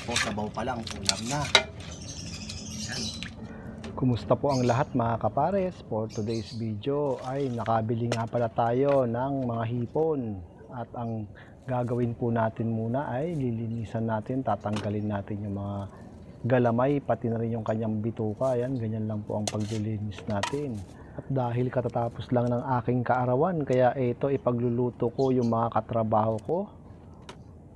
po, sabaw pa lang, ulam na. Yan. Kumusta po ang lahat mga kapares? For today's video ay nakabili nga pala tayo ng mga hipon. At ang gagawin po natin muna ay lilinisan natin, tatanggalin natin yung mga galamay, pati na rin yung kanyang bituka. Ayan, ganyan lang po ang paglilinis natin. At dahil katatapos lang ng aking kaarawan, kaya ito ipagluluto ko yung mga katrabaho ko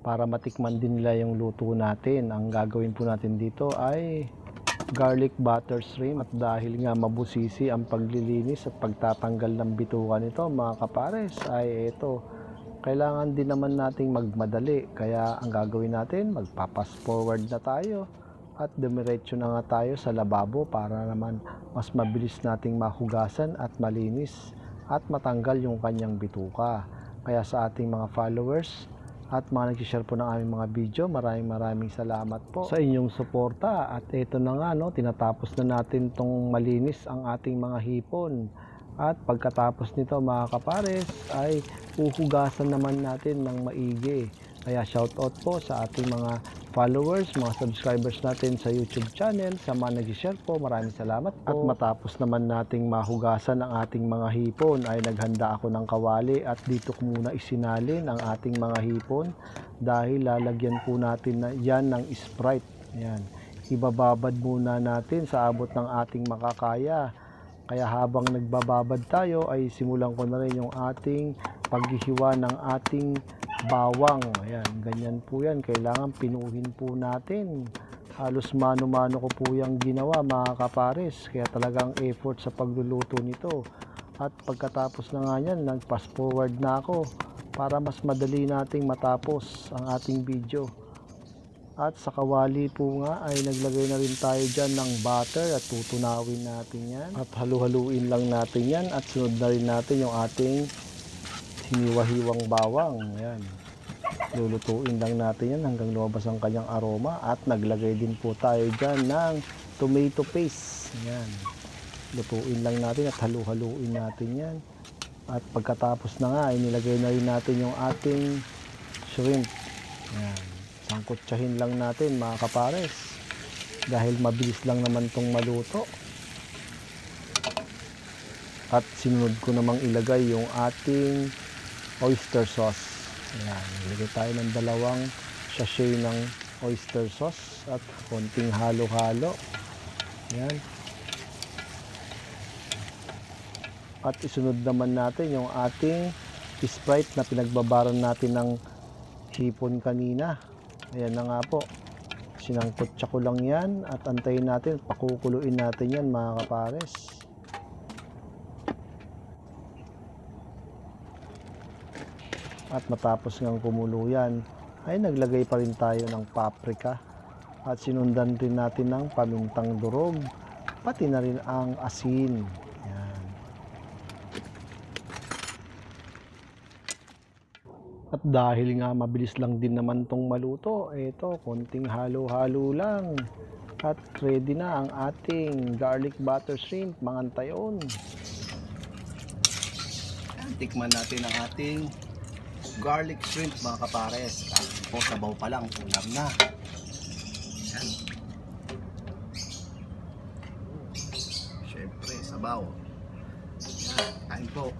para matikman din nila yung luto natin. Ang gagawin po natin dito ay garlic butter shrimp. At dahil nga mabusisi ang paglilinis at pagtatanggal ng bituka nito mga kapares, ay ito, kailangan din naman nating magmadali. Kaya ang gagawin natin, magpapas forward na tayo at dumiretso na nga tayo sa lababo para naman mas mabilis nating mahugasan at malinis at matanggal yung kanyang bituka. Kaya sa ating mga followers at mga nag-share po ng aming mga video, maraming salamat po sa inyong suporta. At ito na nga, no, tinatapos na natin tong malinis ang ating mga hipon. At pagkatapos nito mga kapares ay uhugasan naman natin ng maigi. Kaya shoutout po sa ating mga followers, mga subscribers natin sa YouTube channel, sa mga nag-share po, maraming salamat po. At matapos naman nating mahugasan ang ating mga hipon ay naghanda ako ng kawali at dito ko muna isinalin ang ating mga hipon dahil lalagyan po natin na yan ng Sprite. Yan. Ibababad muna natin sa abot ng ating makakaya. Kaya habang nagbababad tayo ay simulan ko na rin yung ating paghihiwa ng ating bawang. Ayan, ganyan po yan. Kailangan pinuhin po natin. Halos mano-mano ko po yung ginawa mga kapares. Kaya talagang effort sa pagluluto nito. At pagkatapos na nga yan, nag-fast forward na ako para mas madali nating matapos ang ating video. At sa kawali po nga ay naglagay na rin tayo dyan ng butter at tutunawin natin yan. At halu-haluin lang natin yan at sunod na rin natin yung ating hiniwa-hiwang bawang. Ayan. Lulutuin lang natin yan hanggang lumabas ang kanyang aroma. At naglagay din po tayo dyan ng tomato paste. Ayan. Lutuin lang natin at halu-haluin natin yan. At pagkatapos na nga ay nilagay na rin natin yung ating shrimp. Ayan. Sangkutsahin lang natin mga kapares dahil mabilis lang naman itong maluto. At sinunod ko namang ilagay yung ating oyster sauce. Ayan, ilagay tayo ng 2 sachet ng oyster sauce at konting halo-halo. Ayan. At isunod naman natin yung ating Sprite na pinagbabaran natin ng hipon kanina. Ayan na nga po. Sinangkutsa ko lang yan at antayin natin, pakukuluin natin yan mga kapares. At matapos ngang kumulo yan, ay naglagay pa rin tayo ng paprika at sinundan rin natin ng pamintang durog, pati na rin ang asin. Yan. At dahil nga mabilis lang din naman tong maluto, ito, konting halo-halo lang. At ready na ang ating garlic butter shrimp, mga antayon. Tikman natin ang ating garlic shrimp mga kapares. Po, sabaw pa lang, ulam na. Yan. Siyempre, sabaw. Yan, kain po.